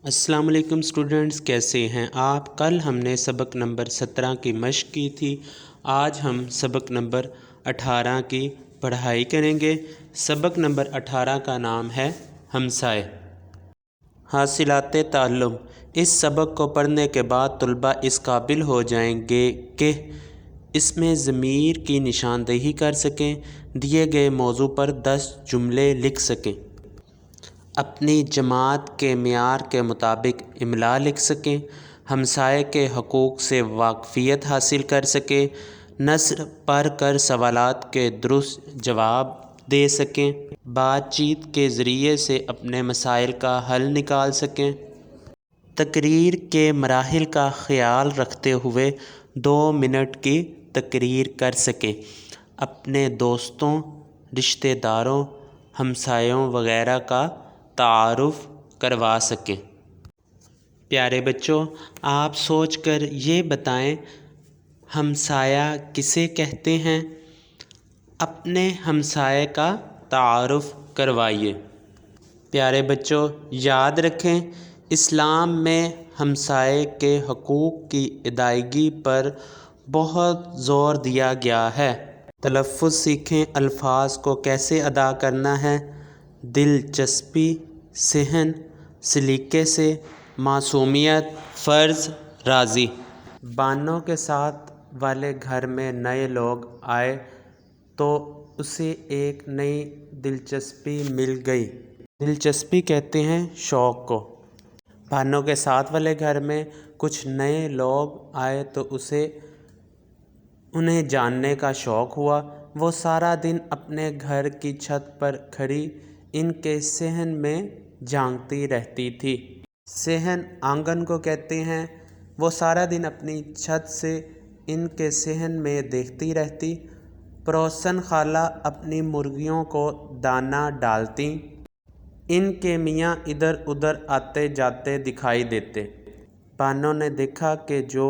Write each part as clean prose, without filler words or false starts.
السلام علیکم اسٹوڈنٹس، کیسے ہیں آپ؟ کل ہم نے سبق نمبر 17 کی مشق کی تھی۔ آج ہم سبق نمبر 18 کی پڑھائی کریں گے۔ سبق نمبر 18 کا نام ہے ہمسائے۔ حاصلات تعلم۔ اس سبق کو پڑھنے کے بعد طلباء اس قابل ہو جائیں گے کہ اس میں ضمیر کی نشاندہی کر سکیں، دیے گئے موضوع پر 10 جملے لکھ سکیں، اپنی جماعت کے معیار کے مطابق املا لکھ سکیں، ہمسائے کے حقوق سے واقفیت حاصل کر سکیں، نثر پڑھ کر سوالات کے درست جواب دے سکیں، بات چیت کے ذریعے سے اپنے مسائل کا حل نکال سکیں، تقریر کے مراحل کا خیال رکھتے ہوئے 2 منٹ کی تقریر کر سکیں، اپنے دوستوں، رشتہ داروں، ہمسایوں وغیرہ کا تعارف کروا سکیں۔ پیارے بچوں، آپ سوچ کر یہ بتائیں، ہمسایہ کسے کہتے ہیں؟ اپنے ہمسائے کا تعارف کروائیے۔ پیارے بچوں، یاد رکھیں، اسلام میں ہمسائے کے حقوق کی ادائیگی پر بہت زور دیا گیا ہے۔ تلفظ سیکھیں، الفاظ کو کیسے ادا کرنا ہے۔ دلچسپی، صحن، سلیقے سے، معصومیت، فرض، راضی۔ بانوں کے ساتھ والے گھر میں نئے لوگ آئے تو اسے ایک نئی دلچسپی مل گئی۔ دلچسپی کہتے ہیں شوق کو۔ بانوں کے ساتھ والے گھر میں کچھ نئے لوگ آئے تو اسے انہیں جاننے کا شوق ہوا۔ وہ سارا دن اپنے گھر کی چھت پر کھڑی ان کے صحن میں جھانکتی رہتی تھی۔ صحن آنگن کو کہتے ہیں۔ وہ سارا دن اپنی چھت سے ان کے صحن میں دیکھتی رہتی۔ پڑوسن خالہ اپنی مرغیوں کو دانہ ڈالتیں۔ ان کے میاں ادھر ادھر آتے جاتے دکھائی دیتے۔ بانوں نے دیکھا کہ جو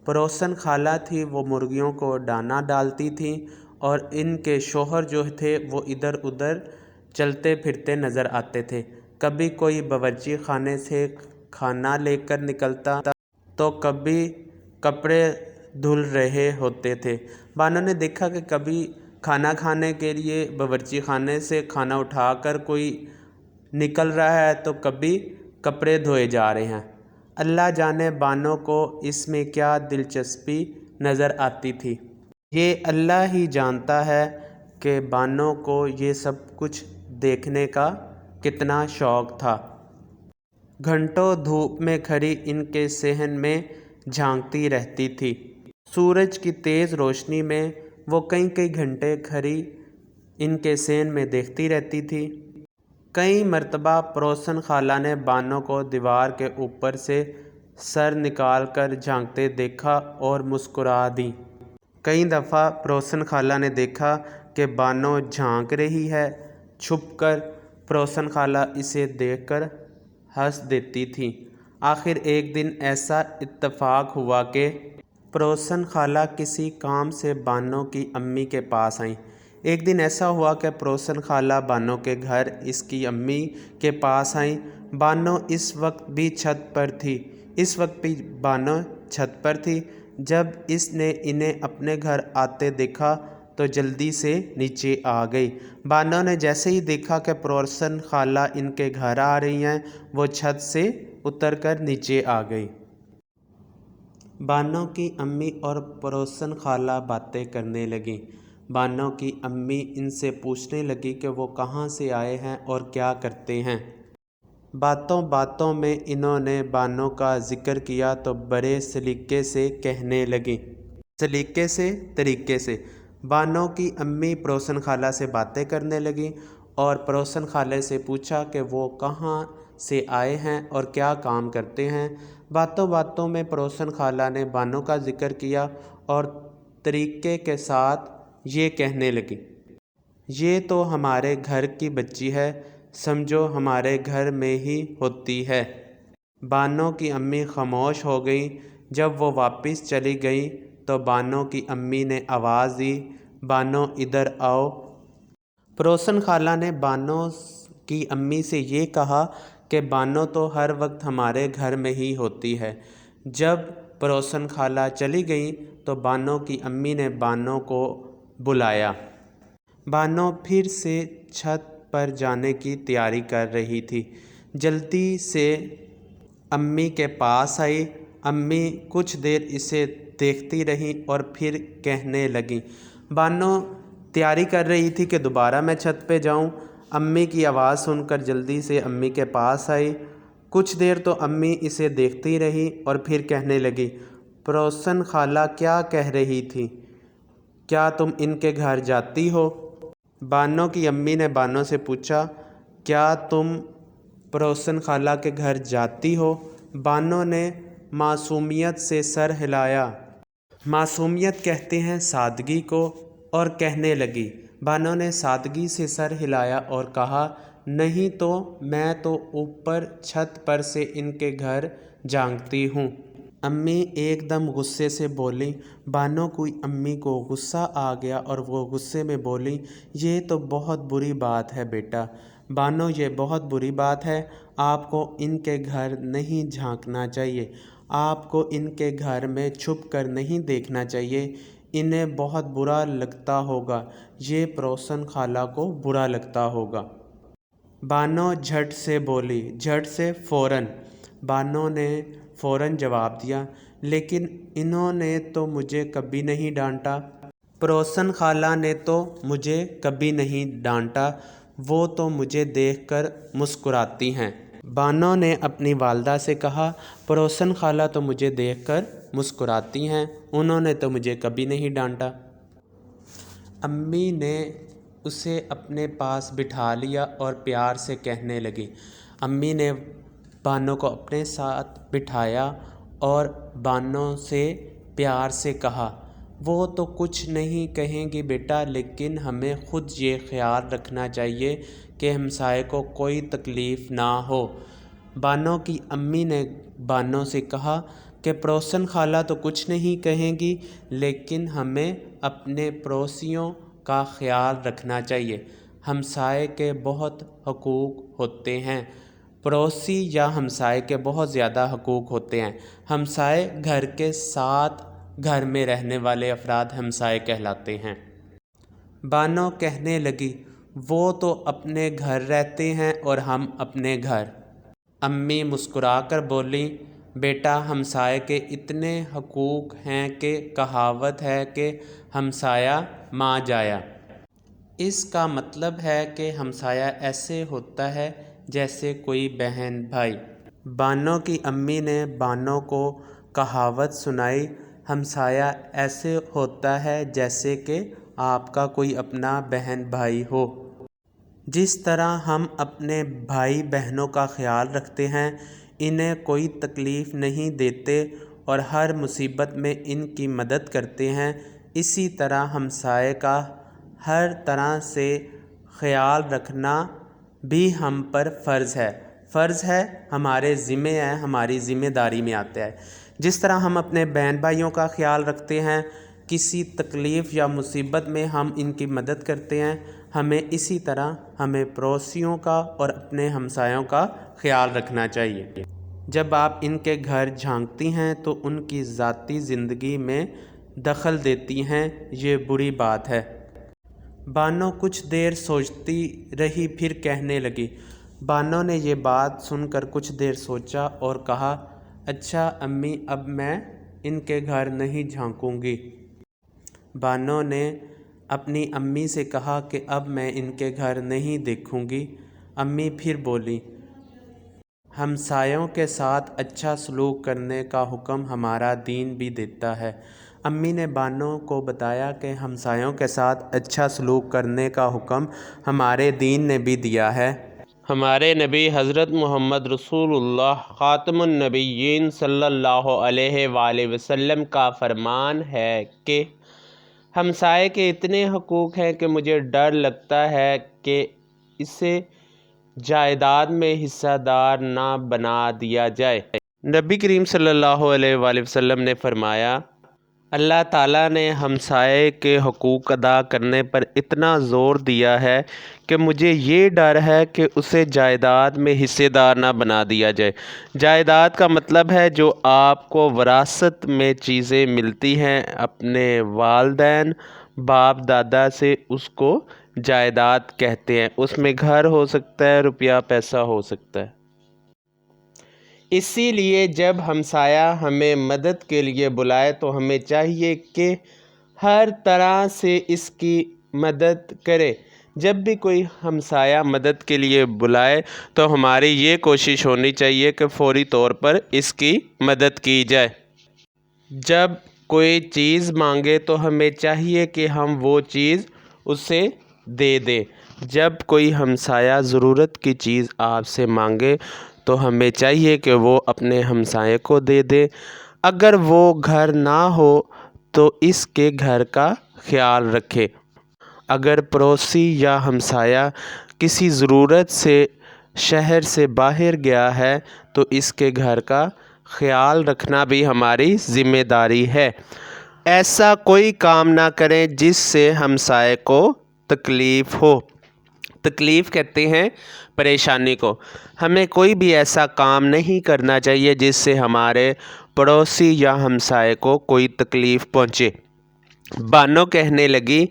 پڑوسن خالہ تھی وہ مرغیوں کو دانہ ڈالتی تھیں اور ان کے شوہر جو تھے وہ ادھر ادھر چلتے پھرتے نظر آتے تھے۔ کبھی کوئی باورچی خانے سے کھانا لے کر نکلتا تو کبھی کپڑے دھل رہے ہوتے تھے۔ بانوں نے دیکھا کہ کبھی کھانا کھانے کے لیے باورچی خانے سے کھانا اٹھا کر کوئی نکل رہا ہے تو کبھی کپڑے دھوئے جا رہے ہیں۔ اللہ جانے بانوں کو اس میں کیا دلچسپی نظر آتی تھی۔ یہ اللہ ہی جانتا ہے کہ بانوں کو یہ سب کچھ دیکھنے کا کتنا شوق تھا۔ گھنٹوں دھوپ میں کھڑی ان کے صحن میں جھانکتی رہتی تھی۔ سورج کی تیز روشنی میں وہ کئی گھنٹے کھڑی ان کے صحن میں دیکھتی رہتی تھی۔ کئی مرتبہ پڑوسن خالہ نے بانوں کو دیوار کے اوپر سے سر نکال کر جھانکتے دیکھا اور مسکرا دیں۔ کئی دفعہ پڑوسن خالہ نے دیکھا کہ بانوں جھانک رہی ہے۔ چھپ کر پڑوسن خالہ اسے دیکھ کر ہنس دیتی تھیں۔ آخر ایک دن ایسا اتفاق ہوا کہ پڑوسن خالہ کسی کام سے بانوں کی امی کے پاس آئیں۔ ایک دن ایسا ہوا کہ پڑوسن خالہ بانوں کے گھر اس کی امی کے پاس آئیں۔ بانوں اس وقت بھی چھت پر تھی۔ جب اس نے انہیں اپنے گھر آتے دیکھا تو جلدی سے نیچے آ گئی۔ بانوں نے جیسے ہی دیکھا کہ پڑوسن خالہ ان کے گھر آ رہی ہیں، وہ چھت سے اتر کر نیچے آ گئی۔ بانوں کی امی اور پڑوسن خالہ باتیں کرنے لگیں۔ بانوں کی امی ان سے پوچھنے لگی کہ وہ کہاں سے آئے ہیں اور کیا کرتے ہیں۔ باتوں باتوں میں انہوں نے بانوں کا ذکر کیا تو بڑے سلیقے سے کہنے لگیں۔ سلیقے سے، طریقے سے۔ بانوں کی امی پڑوسن خالہ سے باتیں کرنے لگیں اور پڑوسن خالہ سے پوچھا کہ وہ کہاں سے آئے ہیں اور کیا کام کرتے ہیں۔ باتوں باتوں میں پڑوسن خالہ نے بانوں کا ذکر کیا اور طریقے کے ساتھ یہ کہنے لگیں، یہ تو ہمارے گھر کی بچی ہے، سمجھو ہمارے گھر میں ہی ہوتی ہے۔ بانوں کی امی خاموش ہو گئیں۔ جب وہ واپس چلی گئیں تو بانوں کی امی نے آواز دی، بانوں ادھر آؤ۔ پڑوسن خالہ نے بانوں کی امی سے یہ کہا کہ بانو تو ہر وقت ہمارے گھر میں ہی ہوتی ہے۔ جب پڑوسن خالہ چلی گئیں تو بانو کی امی نے بانو کو بلایا۔ بانو پھر سے چھت پر جانے کی تیاری کر رہی تھی، جلدی سے امی کے پاس آئی۔ امی کچھ دیر اسے دیکھتی رہیں اور پھر کہنے لگیں۔ بانو تیاری کر رہی تھی کہ دوبارہ میں چھت پہ جاؤں۔ امی کی آواز سن کر جلدی سے امی کے پاس آئی۔ کچھ دیر تو امی اسے دیکھتی رہی اور پھر کہنے لگی، پڑوسن خالہ کیا کہہ رہی تھی؟ کیا تم ان کے گھر جاتی ہو؟ بانو کی امی نے بانو سے پوچھا، کیا تم پڑوسن خالہ کے گھر جاتی ہو؟ بانو نے معصومیت سے سر ہلایا۔ معصومیت کہتے ہیں سادگی کو، اور کہنے لگی۔ بانو نے سادگی سے سر ہلایا اور کہا، نہیں تو میں تو اوپر چھت پر سے ان کے گھر جھانکتی ہوں۔ امی ایک دم غصے سے بولیں۔ بانو کی امی کو غصہ آ گیا اور وہ غصے میں بولیں، یہ تو بہت بری بات ہے بیٹا۔ بانو یہ بہت بری بات ہے، آپ کو ان کے گھر نہیں جھانکنا چاہیے، آپ کو ان کے گھر میں چھپ کر نہیں دیکھنا چاہیے، انہیں بہت برا لگتا ہوگا، یہ پڑوسن خالہ کو برا لگتا ہوگا۔ بانو جھٹ سے بولی، جھٹ سے فوراً۔ بانو نے فوراً جواب دیا، لیکن انہوں نے تو مجھے کبھی نہیں ڈانٹا۔ پڑوسن خالہ نے تو مجھے کبھی نہیں ڈانٹا، وہ تو مجھے دیکھ کر مسکراتی ہیں۔ بانو نے اپنی والدہ سے کہا، پڑوسن خالہ تو مجھے دیکھ کر مسکراتی ہیں، انہوں نے تو مجھے کبھی نہیں ڈانٹا۔ امی نے اسے اپنے پاس بٹھا لیا اور پیار سے کہنے لگیں۔ امی نے بانو کو اپنے ساتھ بٹھایا اور بانو سے پیار سے کہا، وہ تو کچھ نہیں کہیں گی بیٹا، لیکن ہمیں خود یہ خیال رکھنا چاہیے کہ ہمسائے کو کوئی تکلیف نہ ہو۔ بانو کی امی نے بانو سے کہا کہ پڑوسن خالہ تو کچھ نہیں کہیں گی، لیکن ہمیں اپنے پڑوسیوں کا خیال رکھنا چاہیے، ہمسائے کے بہت حقوق ہوتے ہیں، پڑوسی یا ہمسائے کے بہت زیادہ حقوق ہوتے ہیں۔ ہمسائے گھر کے ساتھ گھر میں رہنے والے افراد ہمسائے کہلاتے ہیں۔ بانو کہنے لگی، وہ تو اپنے گھر رہتے ہیں اور ہم اپنے گھر۔ امی مسکرا کر بولیں، بیٹا ہمسائے کے اتنے حقوق ہیں کہ کہاوت ہے کہ ہمسایہ ماں جایا۔ اس کا مطلب ہے کہ ہمسایہ ایسے ہوتا ہے جیسے کوئی بہن بھائی۔ بانو کی امی نے بانو کو کہاوت سنائی، ہمسایہ ایسے ہوتا ہے جیسے کہ آپ کا کوئی اپنا بہن بھائی ہو۔ جس طرح ہم اپنے بھائی بہنوں کا خیال رکھتے ہیں، انہیں کوئی تکلیف نہیں دیتے اور ہر مصیبت میں ان کی مدد کرتے ہیں، اسی طرح ہمسائے کا ہر طرح سے خیال رکھنا بھی ہم پر فرض ہے۔ فرض ہے، ہمارے ذمہ ہے، ہماری ذمہ داری میں آتا ہے۔ جس طرح ہم اپنے بہن بھائیوں کا خیال رکھتے ہیں، کسی تکلیف یا مصیبت میں ہم ان کی مدد کرتے ہیں، ہمیں اسی طرح ہمیں پڑوسیوں کا اور اپنے ہمسایوں کا خیال رکھنا چاہیے۔ جب آپ ان کے گھر جھانکتی ہیں تو ان کی ذاتی زندگی میں دخل دیتی ہیں، یہ بری بات ہے۔ بانو کچھ دیر سوچتی رہی، پھر کہنے لگی۔ بانو نے یہ بات سن کر کچھ دیر سوچا اور کہا، اچھا امی، اب میں ان کے گھر نہیں جھانکوں گی۔ بانو نے اپنی امی سے کہا کہ اب میں ان کے گھر نہیں دیکھوں گی۔ امی پھر بولیں، ہمسایوں کے ساتھ اچھا سلوک کرنے کا حکم ہمارا دین بھی دیتا ہے۔ امی نے بانو کو بتایا کہ ہمسایوں کے ساتھ اچھا سلوک کرنے کا حکم ہمارے دین نے بھی دیا ہے۔ ہمارے نبی حضرت محمد رسول اللہ خاتم النبیین صلی اللہ علیہ وآلہ وسلم کا فرمان ہے کہ ہمسائے کے اتنے حقوق ہیں کہ مجھے ڈر لگتا ہے کہ اسے جائیداد میں حصہ دار نہ بنا دیا جائے۔ نبی کریم صلی اللہ علیہ وآلہ وسلم نے فرمایا، اللہ تعالیٰ نے ہمسائے کے حقوق ادا کرنے پر اتنا زور دیا ہے کہ مجھے یہ ڈر ہے کہ اسے جائیداد میں حصے دار نہ بنا دیا جائے۔ جائیداد کا مطلب ہے جو آپ کو وراثت میں چیزیں ملتی ہیں اپنے والدین باپ دادا سے، اس کو جائیداد کہتے ہیں۔ اس میں گھر ہو سکتا ہے، روپیہ پیسہ ہو سکتا ہے۔ اسی لیے جب ہمسایہ ہمیں مدد کے لیے بلائے تو ہمیں چاہیے کہ ہر طرح سے اس کی مدد کرے۔ جب بھی کوئی ہمسایہ مدد کے لیے بلائے تو ہماری یہ کوشش ہونی چاہیے کہ فوری طور پر اس کی مدد کی جائے۔ جب کوئی چیز مانگے تو ہمیں چاہیے کہ ہم وہ چیز اسے دے دیں۔ جب کوئی ہمسایہ ضرورت کی چیز آپ سے مانگے تو ہمیں چاہیے کہ وہ اپنے ہمسائے کو دے دے۔ اگر وہ گھر نہ ہو تو اس کے گھر کا خیال رکھے۔ اگر پڑوسی یا ہمسایہ کسی ضرورت سے شہر سے باہر گیا ہے تو اس کے گھر کا خیال رکھنا بھی ہماری ذمہ داری ہے۔ ایسا کوئی کام نہ کریں جس سے ہمسائے کو تکلیف ہو۔ تکلیف کہتے ہیں پریشانی کو۔ ہمیں کوئی بھی ایسا کام نہیں کرنا چاہیے جس سے ہمارے پڑوسی یا ہمسائے کو کوئی تکلیف پہنچے۔ بانو کہنے لگی،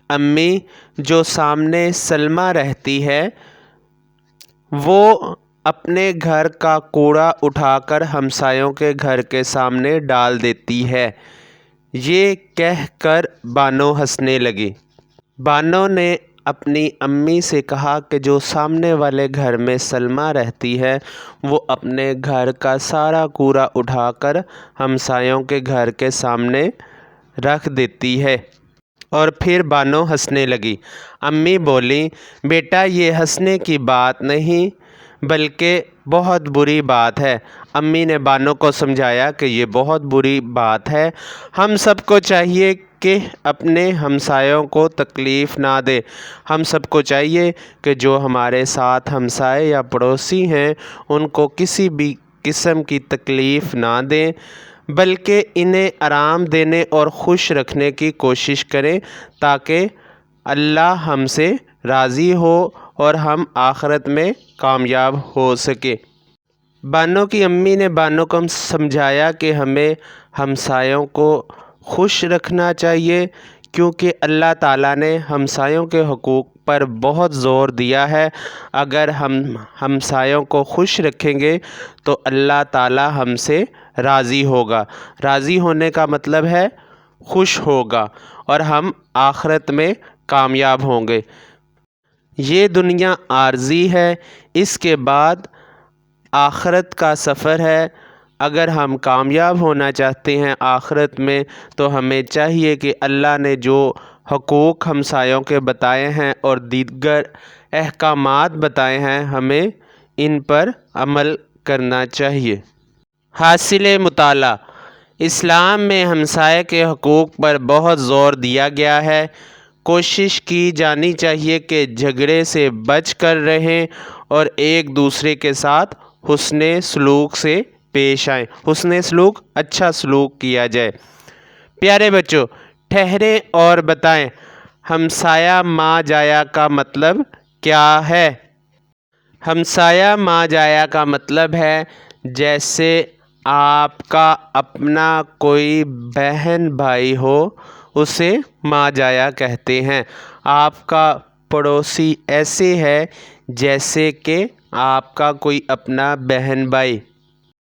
امی جو سامنے سلمیٰ رہتی ہے وہ اپنے گھر کا کوڑا اٹھا کر ہمسایوں کے گھر کے سامنے ڈال دیتی ہے۔ یہ کہہ کر بانو ہنسنے لگی۔ بانو نے اپنی امی سے کہا کہ جو سامنے والے گھر میں سلمیٰ رہتی ہے وہ اپنے گھر کا سارا کوڑا اٹھا کر ہمسایوں کے گھر کے سامنے رکھ دیتی ہے۔ اور پھر بانو ہنسنے لگی۔ امی بولیں، بیٹا یہ ہنسنے کی بات نہیں بلکہ بہت بری بات ہے۔ امی نے بانو کو سمجھایا کہ یہ بہت بری بات ہے۔ ہم سب کو چاہیے کہ اپنے ہمسایوں کو تکلیف نہ دے۔ ہم سب کو چاہیے کہ جو ہمارے ساتھ ہمسائے یا پڑوسی ہیں ان کو کسی بھی قسم کی تکلیف نہ دیں بلکہ انہیں آرام دینے اور خوش رکھنے کی کوشش کریں تاکہ اللہ ہم سے راضی ہو اور ہم آخرت میں کامیاب ہو سکیں۔ بانو کی امی نے بانو کو سمجھایا کہ ہمیں ہمسایوں کو خوش رکھنا چاہیے کیونکہ اللہ تعالیٰ نے ہمسایوں کے حقوق پر بہت زور دیا ہے۔ اگر ہم ہمسایوں کو خوش رکھیں گے تو اللہ تعالیٰ ہم سے راضی ہوگا۔ راضی ہونے کا مطلب ہے خوش ہوگا اور ہم آخرت میں کامیاب ہوں گے۔ یہ دنیا عارضی ہے، اس کے بعد آخرت کا سفر ہے۔ اگر ہم کامیاب ہونا چاہتے ہیں آخرت میں تو ہمیں چاہیے کہ اللہ نے جو حقوق ہمسایوں کے بتائے ہیں اور دیگر احکامات بتائے ہیں ہمیں ان پر عمل کرنا چاہیے۔ حاصل مطالعہ: اسلام میں ہمسائے کے حقوق پر بہت زور دیا گیا ہے۔ کوشش کی جانی چاہیے کہ جھگڑے سے بچ کر رہیں اور ایک دوسرے کے ساتھ حسن سلوک سے پیش آئیں۔ حسن سلوک، اچھا سلوک کیا جائے۔ پیارے بچوں، ٹھہریں اور بتائیں ہمسایہ ماں جایا کا مطلب کیا ہے؟ ہمسایہ ماں جایا کا مطلب ہے جیسے آپ کا اپنا کوئی بہن بھائی ہو اسے ماں جایا کہتے ہیں۔ آپ کا پڑوسی ایسے ہے جیسے کہ آپ کا کوئی اپنا بہن بھائی۔